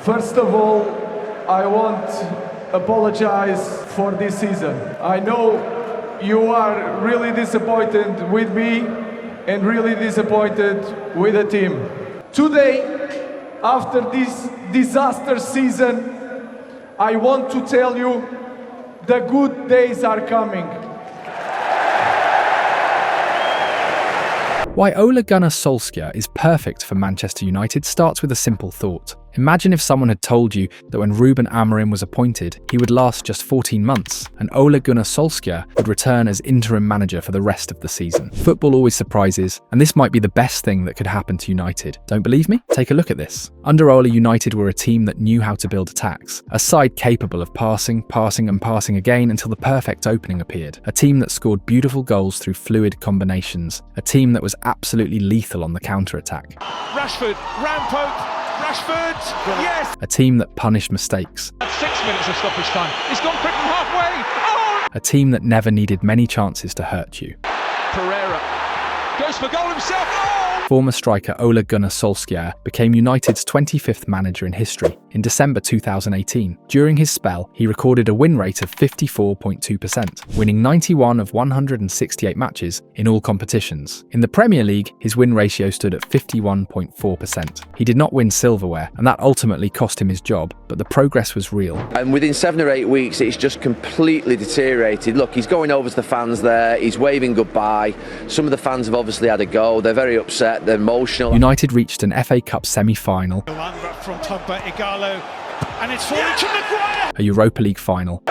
First of all, I want to apologize for this season. I know you are really disappointed with me and really disappointed with the team. Today, after this disaster season, I want to tell you the good days are coming. Why Ole Gunnar Solskjaer is perfect for Manchester United starts with a simple thought. Imagine if someone had told you that when Ruben Amorim was appointed, he would last just 14 months, and Ole Gunnar Solskjaer would return as interim manager for the rest of the season. Football always surprises, and this might be the best thing that could happen to United. Don't believe me? Take a look at this. Under Ole, United were a team that knew how to build attacks, a side capable of passing and passing again until the perfect opening appeared, a team that scored beautiful goals through fluid combinations, a team that was absolutely lethal on the counter-attack. Rashford, Rampo, Rashford, yes! A team that punished mistakes. That's 6 minutes of stoppage time. He's gone quick from halfway. Oh! A team that never needed many chances to hurt you. Pereira goes for goal himself. Oh! Former striker Ole Gunnar Solskjaer became United's 25th manager in history in December 2018. During his spell, he recorded a win rate of 54.2%, winning 91 of 168 matches in all competitions. In the Premier League, his win ratio stood at 51.4%. He did not win silverware, and that ultimately cost him his job, but the progress was real. And within 7 or 8 weeks, it's just completely deteriorated. Look, he's going over to the fans there, he's waving goodbye. Some of the fans have obviously had a go, they're very upset. They're emotional. United reached an FA Cup semi-final, From Pogba, Igalo, and it's falling to Maguire. a Europa League final,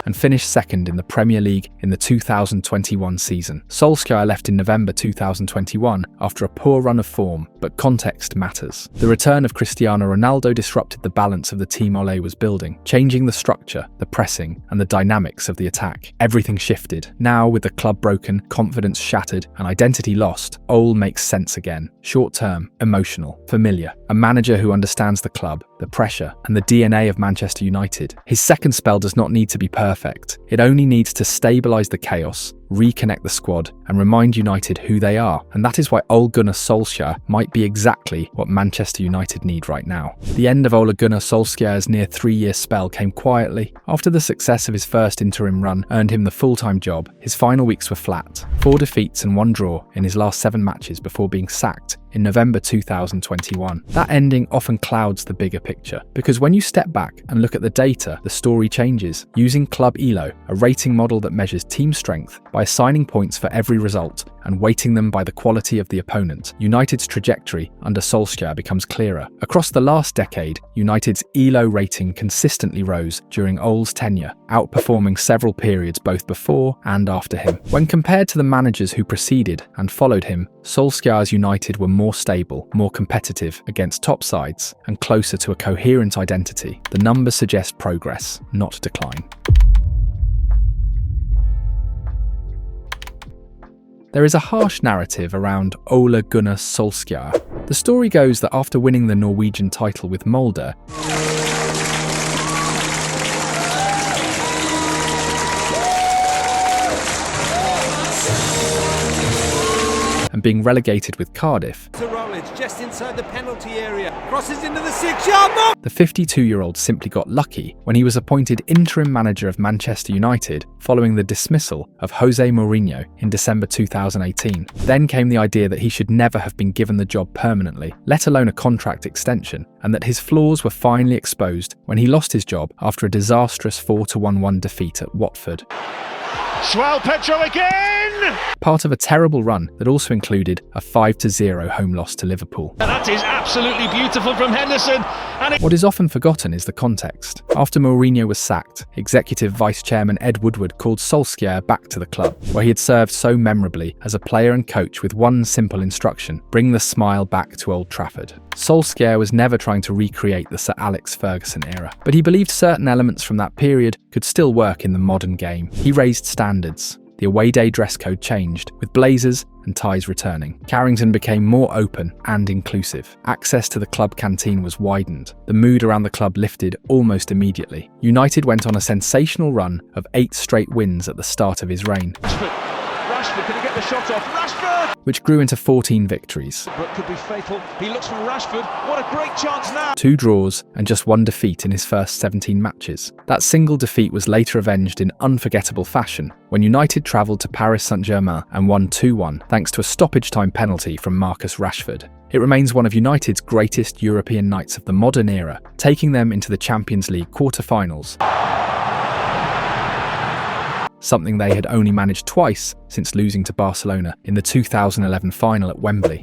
and finished second in the Premier League in the 2021 season. Solskjaer left in November 2021 after a poor run of form, but context matters. The return of Cristiano Ronaldo disrupted the balance of the team Ole was building, changing the structure, the pressing, and the dynamics of the attack. Everything shifted. Now, with the club broken, confidence shattered, and identity lost, Ole makes sense again. Short-term, emotional, familiar. A manager who understands the club, the pressure, and the DNA of Manchester United. His second spell does not need to be perfect. It only needs to stabilise the chaos, reconnect the squad, and remind United who they are. And that is why Ole Gunnar Solskjaer might be exactly what Manchester United need right now. The end of Ole Gunnar Solskjaer's near 3-year spell came quietly. After the success of his first interim run earned him the full-time job, his final weeks were flat. 4 defeats and 1 draw in his last 7 matches before being sacked in November 2021. That ending often clouds the bigger picture, because when you step back and look at the data, the story changes. Using Club ELO, a rating model that measures team strength by assigning points for every result and weighting them by the quality of the opponent, United's trajectory under Solskjaer becomes clearer. Across the last decade, United's ELO rating consistently rose during Ole's tenure, outperforming several periods both before and after him. When compared to the managers who preceded and followed him, Solskjaer's United were more stable, more competitive against top sides, and closer to a coherent identity. The numbers suggest progress, not decline. There is a harsh narrative around Ole Gunnar Solskjaer. The story goes that after winning the Norwegian title with Molde, and being relegated with Cardiff, just inside the penalty area, crosses into the 6-yard mark. The 52-year-old simply got lucky when he was appointed interim manager of Manchester United following the dismissal of Jose Mourinho in December 2018. Then came the idea that he should never have been given the job permanently, let alone a contract extension, and that his flaws were finally exposed when he lost his job after a disastrous 4-1 defeat at Watford. João Pedro again! Part of a terrible run that also included a 5-0 home loss to Liverpool. That is absolutely beautiful from Henderson. What is often forgotten is the context. After Mourinho was sacked, Executive Vice Chairman Ed Woodward called Solskjaer back to the club, where he had served so memorably as a player and coach with one simple instruction: bring the smile back to Old Trafford. Solskjaer was never trying to recreate the Sir Alex Ferguson era, but he believed certain elements from that period could still work in the modern game. He raised standards. The away day dress code changed, with blazers and ties returning. Carrington became more open and inclusive. Access to the club canteen was widened. The mood around the club lifted almost immediately. United went on a sensational run of 8 straight wins at the start of his reign. Rashford. Can he get the shot off? Rashford! which grew into 14 victories, But could be fatal. He looks for Rashford. What a great chance now! 2 draws and just 1 defeat in his first 17 matches. That single defeat was later avenged in unforgettable fashion when United travelled to Paris Saint-Germain and won 2-1 thanks to a stoppage-time penalty from Marcus Rashford. It remains one of United's greatest European nights of the modern era, taking them into the Champions League quarter-finals, something they had only managed twice since losing to Barcelona in the 2011 final at Wembley.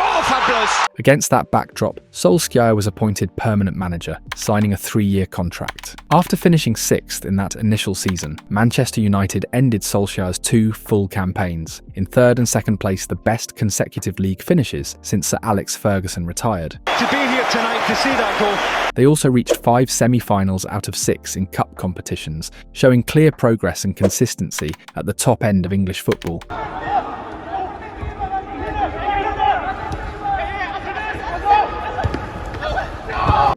Oh, fabulous! Against that backdrop, Solskjaer was appointed permanent manager, signing a 3-year contract. After finishing 6th in that initial season, Manchester United ended Solskjaer's 2 full campaigns, in 3rd and 2nd place, the best consecutive league finishes since Sir Alex Ferguson retired. To be here tonight to see that goal. They also reached 5 semi-finals out of 6 in cup competitions, showing clear progress and consistency at the top end of English football.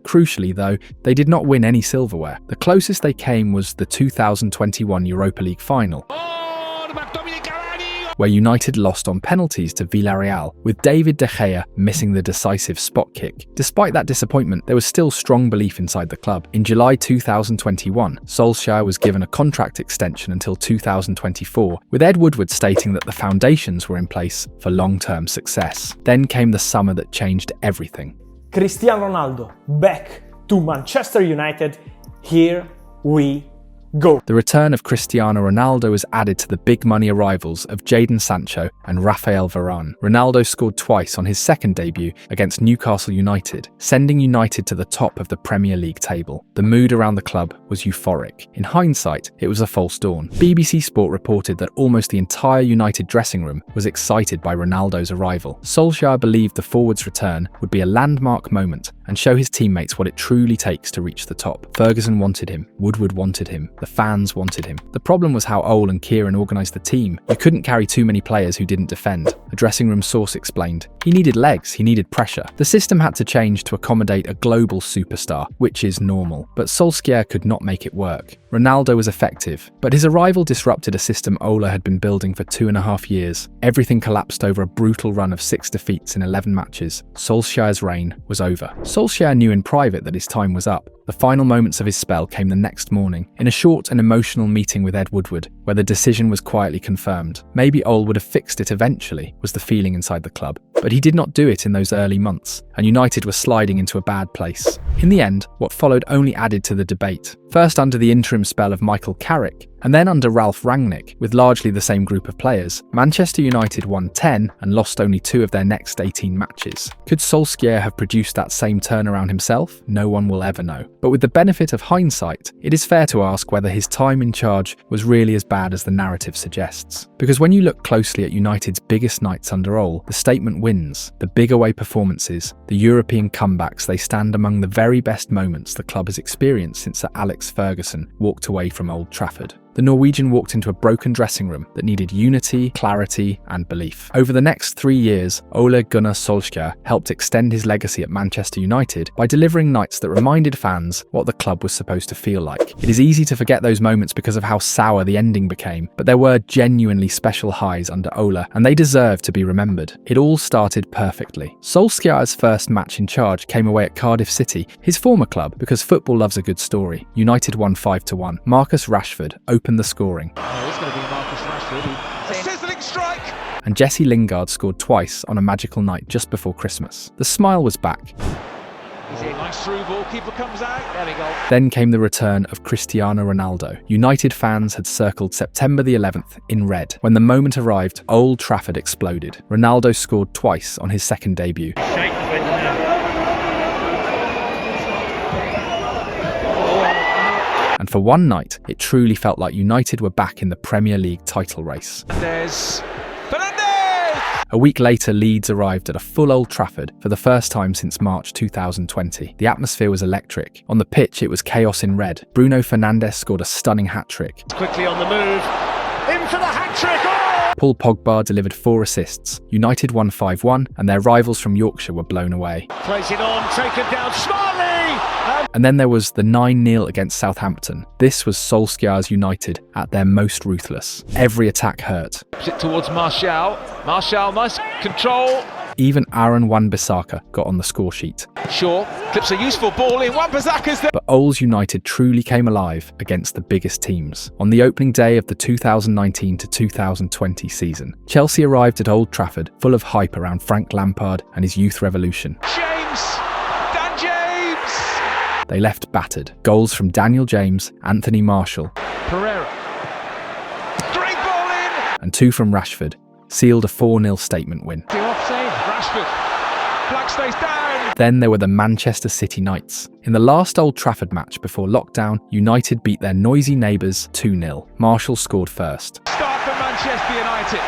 Crucially, though, they did not win any silverware. The closest they came was the 2021 Europa League final, where United lost on penalties to Villarreal, with David De Gea missing the decisive spot kick. Despite that disappointment, there was still strong belief inside the club. In July 2021, Solskjaer was given a contract extension until 2024, with Ed Woodward stating that the foundations were in place for long-term success. Then came the summer that changed everything. Cristiano Ronaldo back to Manchester United. Here we go. The return of Cristiano Ronaldo was added to the big money arrivals of Jadon Sancho and Rafael Varane. Ronaldo scored twice on his second debut against Newcastle United, sending United to the top of the Premier League table. The mood around the club was euphoric. In hindsight, it was a false dawn. BBC Sport reported that almost the entire United dressing room was excited by Ronaldo's arrival. Solskjaer believed the forward's return would be a landmark moment and show his teammates what it truly takes to reach the top. Ferguson wanted him, Woodward wanted him, the fans wanted him. The problem was how Ole and Kieran organised the team. You couldn't carry too many players who didn't defend. A dressing room source explained, he needed legs, he needed pressure. The system had to change to accommodate a global superstar, which is normal. But Solskjaer could not make it work. Ronaldo was effective, but his arrival disrupted a system Ole had been building for 2.5 years. Everything collapsed over a brutal run of 6 defeats in 11 matches. Solskjaer's reign was over. Solskjaer knew in private that his time was up. The final moments of his spell came the next morning, in a short and emotional meeting with Ed Woodward, where the decision was quietly confirmed. Maybe Ole would have fixed it eventually, was the feeling inside the club. But he did not do it in those early months, and United were sliding into a bad place. In the end, what followed only added to the debate. First under the interim spell of Michael Carrick, and then under Ralph Rangnick, with largely the same group of players, Manchester United won 10 and lost only 2 of their next 18 matches. Could Solskjaer have produced that same turnaround himself? No one will ever know. But with the benefit of hindsight, it is fair to ask whether his time in charge was really as bad as the narrative suggests. Because when you look closely at United's biggest nights under Ole, the statement wins. The big away performances, the European comebacks, they stand among the very best moments the club has experienced since Sir Alex Ferguson walked away from Old Trafford. The Norwegian walked into a broken dressing room that needed unity, clarity, and belief. Over the next 3 years, Ole Gunnar Solskjaer helped extend his legacy at Manchester United by delivering nights that reminded fans what the club was supposed to feel like. It is easy to forget those moments because of how sour the ending became, but there were genuinely special highs under Ole, and they deserve to be remembered. It all started perfectly. Solskjaer's first match in charge came away at Cardiff City, his former club, because football loves a good story. United won 5-1. Marcus Rashford opened the scoring. Oh, it's going to be Marcus Rashford. A sizzling strike! And Jesse Lingard scored twice on a magical night just before Christmas. The smile was back. Nice through ball, keeper comes out. There we go. Then came the return of Cristiano Ronaldo. United fans had circled September the 11th in red. When the moment arrived, Old Trafford exploded. Ronaldo scored twice on his second debut. And for one night, it truly felt like United were back in the Premier League title race. There's Fernandez! A week later, Leeds arrived at a full Old Trafford for the first time since March 2020. The atmosphere was electric. On the pitch, it was chaos in red. Bruno Fernandes scored a stunning hat-trick. Quickly on the move, in for the hat-trick! Oh! Paul Pogba delivered 4 assists. United won 5-1, and their rivals from Yorkshire were blown away. Plays it on, taken down, Smiley! And then there was the 9-0 against Southampton. This was Solskjaer's United at their most ruthless. Every attack hurt. It towards Martial. Martial, nice control. Even Aaron Wan-Bissaka got on the score sheet. Shaw clips a useful ball in. Wan-Bissaka's there. But Oles United truly came alive against the biggest teams. On the opening day of the 2019 to 2020 season, Chelsea arrived at Old Trafford full of hype around Frank Lampard and his youth revolution. Dan James! They left battered. Goals from Daniel James, Anthony Martial, Pereira. Great ball in! and 2 from Rashford sealed a 4-0 statement win. The offside. Rashford. Black stays down. Then there were the Manchester City Knights. In the last Old Trafford match before lockdown, United beat their noisy neighbours 2-0. Martial scored first. Start for Manchester United.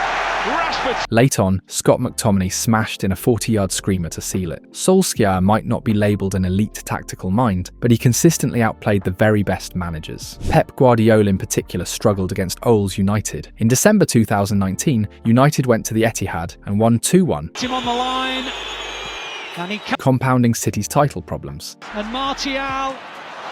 Rashford. Late on, Scott McTominay smashed in a 40-yard screamer to seal it. Solskjaer might not be labelled an elite tactical mind, but he consistently outplayed the very best managers. Pep Guardiola in particular struggled against Oles United. In December 2019, United went to the Etihad and won 2-1. Him on the line. Can he Compounding City's title problems. And Martial.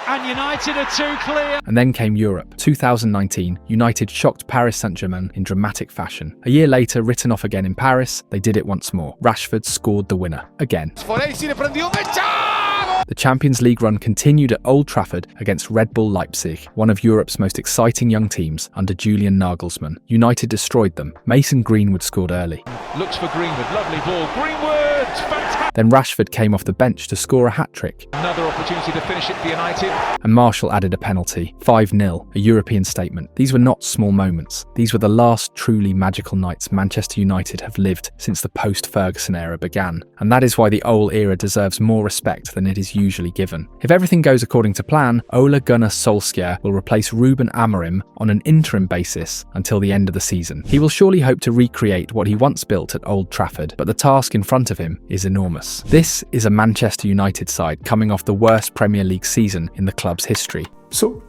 And United are too clear. And then came Europe. 2019, United shocked Paris Saint-Germain in dramatic fashion. A year later, written off again in Paris, they did it once more. Rashford scored the winner, again. The Champions League run continued at Old Trafford against Red Bull Leipzig, one of Europe's most exciting young teams under Julian Nagelsmann. United destroyed them. Mason Greenwood scored early. Looks for Greenwood. Lovely ball. Greenwood! Fantastic! Then Rashford came off the bench to score a hat-trick. Another opportunity to finish it for United. And Martial added a penalty. 5-0, a European statement. These were not small moments. These were the last truly magical nights Manchester United have lived since the post-Ferguson era began. And that is why the Ole era deserves more respect than it is usually given. If everything goes according to plan, Ole Gunnar Solskjaer will replace Ruben Amorim on an interim basis until the end of the season. He will surely hope to recreate what he once built at Old Trafford, but the task in front of him is enormous. This is a Manchester United side coming off the worst Premier League season in the club's history. So,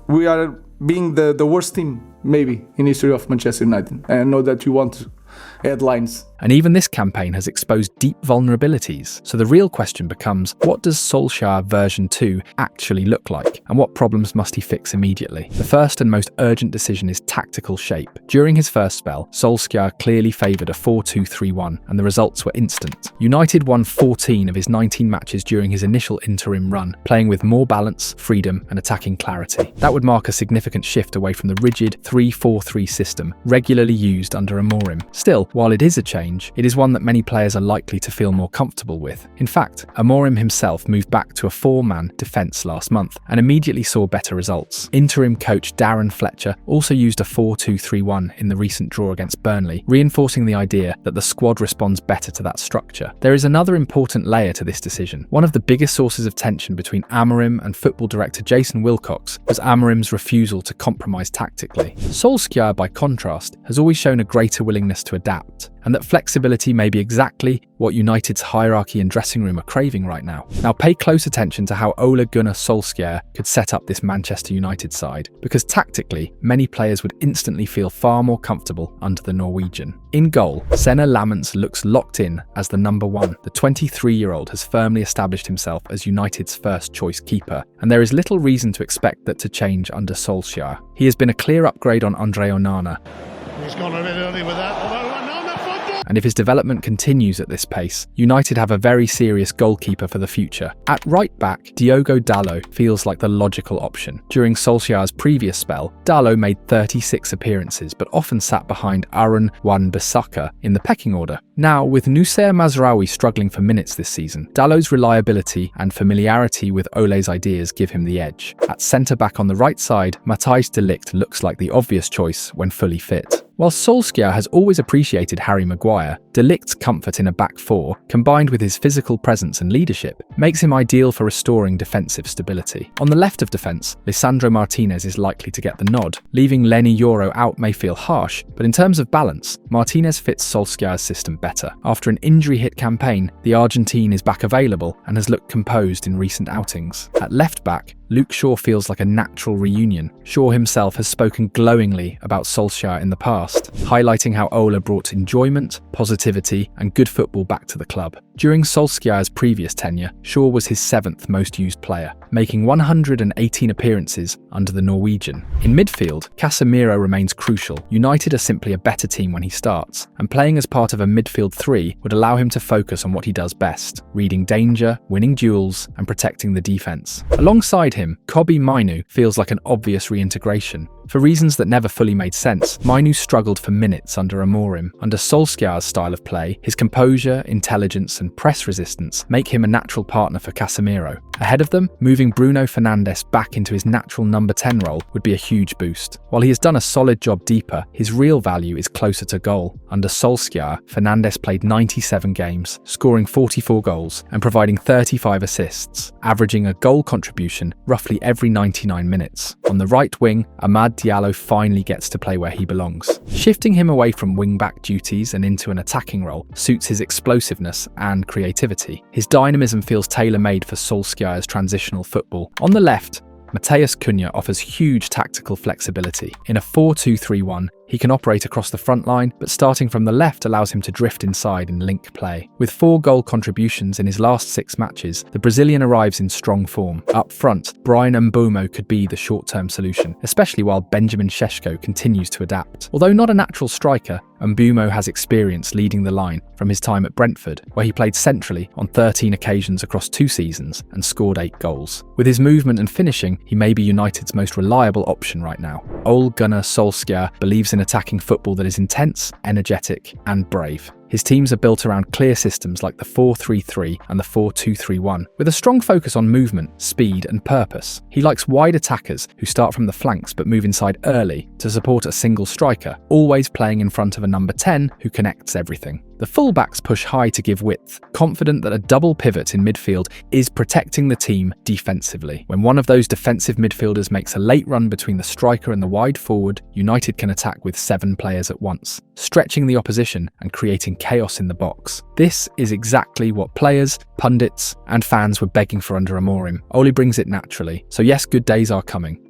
we are being the worst team, maybe, in history of Manchester United. I know that you want headlines. And even this campaign has exposed deep vulnerabilities. So the real question becomes, what does Solskjaer version 2 actually look like? And what problems must he fix immediately? The first and most urgent decision is tactical shape. During his first spell, Solskjaer clearly favoured a 4-2-3-1, and the results were instant. United won 14 of his 19 matches during his initial interim run, playing with more balance, freedom, and attacking clarity. That would mark a significant shift away from the rigid 3-4-3 system regularly used under Amorim. Still, while it is a change, it is one that many players are likely to feel more comfortable with. In fact, Amorim himself moved back to a 4-man defence last month and immediately saw better results. Interim coach Darren Fletcher also used a 4-2-3-1 in the recent draw against Burnley, reinforcing the idea that the squad responds better to that structure. There is another important layer to this decision. One of the biggest sources of tension between Amorim and football director Jason Wilcox was Amorim's refusal to compromise tactically. Solskjaer, by contrast, has always shown a greater willingness to adapt, and that flexibility may be exactly what United's hierarchy and dressing room are craving right now. Now pay close attention to how Ole Gunnar Solskjaer could set up this Manchester United side, because tactically, many players would instantly feel far more comfortable under the Norwegian. In goal, Senna Lamens looks locked in as the number 1. The 23-year-old has firmly established himself as United's first choice keeper, and there is little reason to expect that to change under Solskjaer. He has been a clear upgrade on Andre Onana. He's gone a bit early with that, although And if his development continues at this pace, United have a very serious goalkeeper for the future. At right back, Diogo Dalot feels like the logical option. During Solskjaer's previous spell, Dalot made 36 appearances, but often sat behind Aaron Wan-Bissaka in the pecking order. Now, with Noussair Mazraoui struggling for minutes this season, Dalot's reliability and familiarity with Ole's ideas give him the edge. At centre-back on the right side, Matthijs de Ligt looks like the obvious choice when fully fit. While Solskjaer has always appreciated Harry Maguire, De Ligt's comfort in a back four, combined with his physical presence and leadership, makes him ideal for restoring defensive stability. On the left of defence, Lisandro Martinez is likely to get the nod. Leaving Leny Yoro out may feel harsh, but in terms of balance, Martinez fits Solskjaer's system better. After an injury-hit campaign, the Argentine is back available and has looked composed in recent outings. At left back, Luke Shaw feels like a natural reunion. Shaw himself has spoken glowingly about Solskjaer in the past, highlighting how Ola brought enjoyment, positivity, and good football back to the club. During Solskjaer's previous tenure, Shaw was his 7th most used player, making 118 appearances under the Norwegian. In midfield, Casemiro remains crucial. United are simply a better team when he starts, and playing as part of a midfield three would allow him to focus on what he does best: reading danger, winning duels, and protecting the defence. Alongside him, Kobbie Mainoo feels like an obvious reintegration. For reasons that never fully made sense, Mainoo struggled for minutes under Amorim. Under Solskjaer's style of play, his composure, intelligence, and press resistance make him a natural partner for Casemiro. Ahead of them, moving Bruno Fernandes back into his natural number 10 role would be a huge boost. While he has done a solid job deeper, his real value is closer to goal. Under Solskjaer, Fernandes played 97 games, scoring 44 goals and providing 35 assists, averaging a goal contribution roughly every 99 minutes. On the right wing, Amad Diallo finally gets to play where he belongs. Shifting him away from wing-back duties and into an attacking role suits his explosiveness and creativity. His dynamism feels tailor-made for Solskjaer's transitional football. On the left, Matheus Cunha offers huge tactical flexibility. In a 4-2-3-1, he can operate across the front line, but starting from the left allows him to drift inside and link play. With 4 goal contributions in his last 6 matches, the Brazilian arrives in strong form. Up front, Bryan Mbeumo could be the short-term solution, especially while Benjamin Šeško continues to adapt. Although not a natural striker, Mbeumo has experience leading the line from his time at Brentford, where he played centrally on 13 occasions across 2 seasons and scored 8 goals. With his movement and finishing, he may be United's most reliable option right now. Ole Gunnar Solskjaer believes in attacking football that is intense, energetic, and brave. His teams are built around clear systems like the 4-3-3 and the 4-2-3-1, with a strong focus on movement, speed, and purpose. He likes wide attackers who start from the flanks but move inside early to support a single striker, always playing in front of a number 10 who connects everything. The fullbacks push high to give width, confident that a double pivot in midfield is protecting the team defensively. When one of those defensive midfielders makes a late run between the striker and the wide forward, United can attack with 7 players at once, stretching the opposition and creating chaos in the box. This is exactly what players, pundits, and fans were begging for under Amorim. Ole brings it naturally, so yes, good days are coming.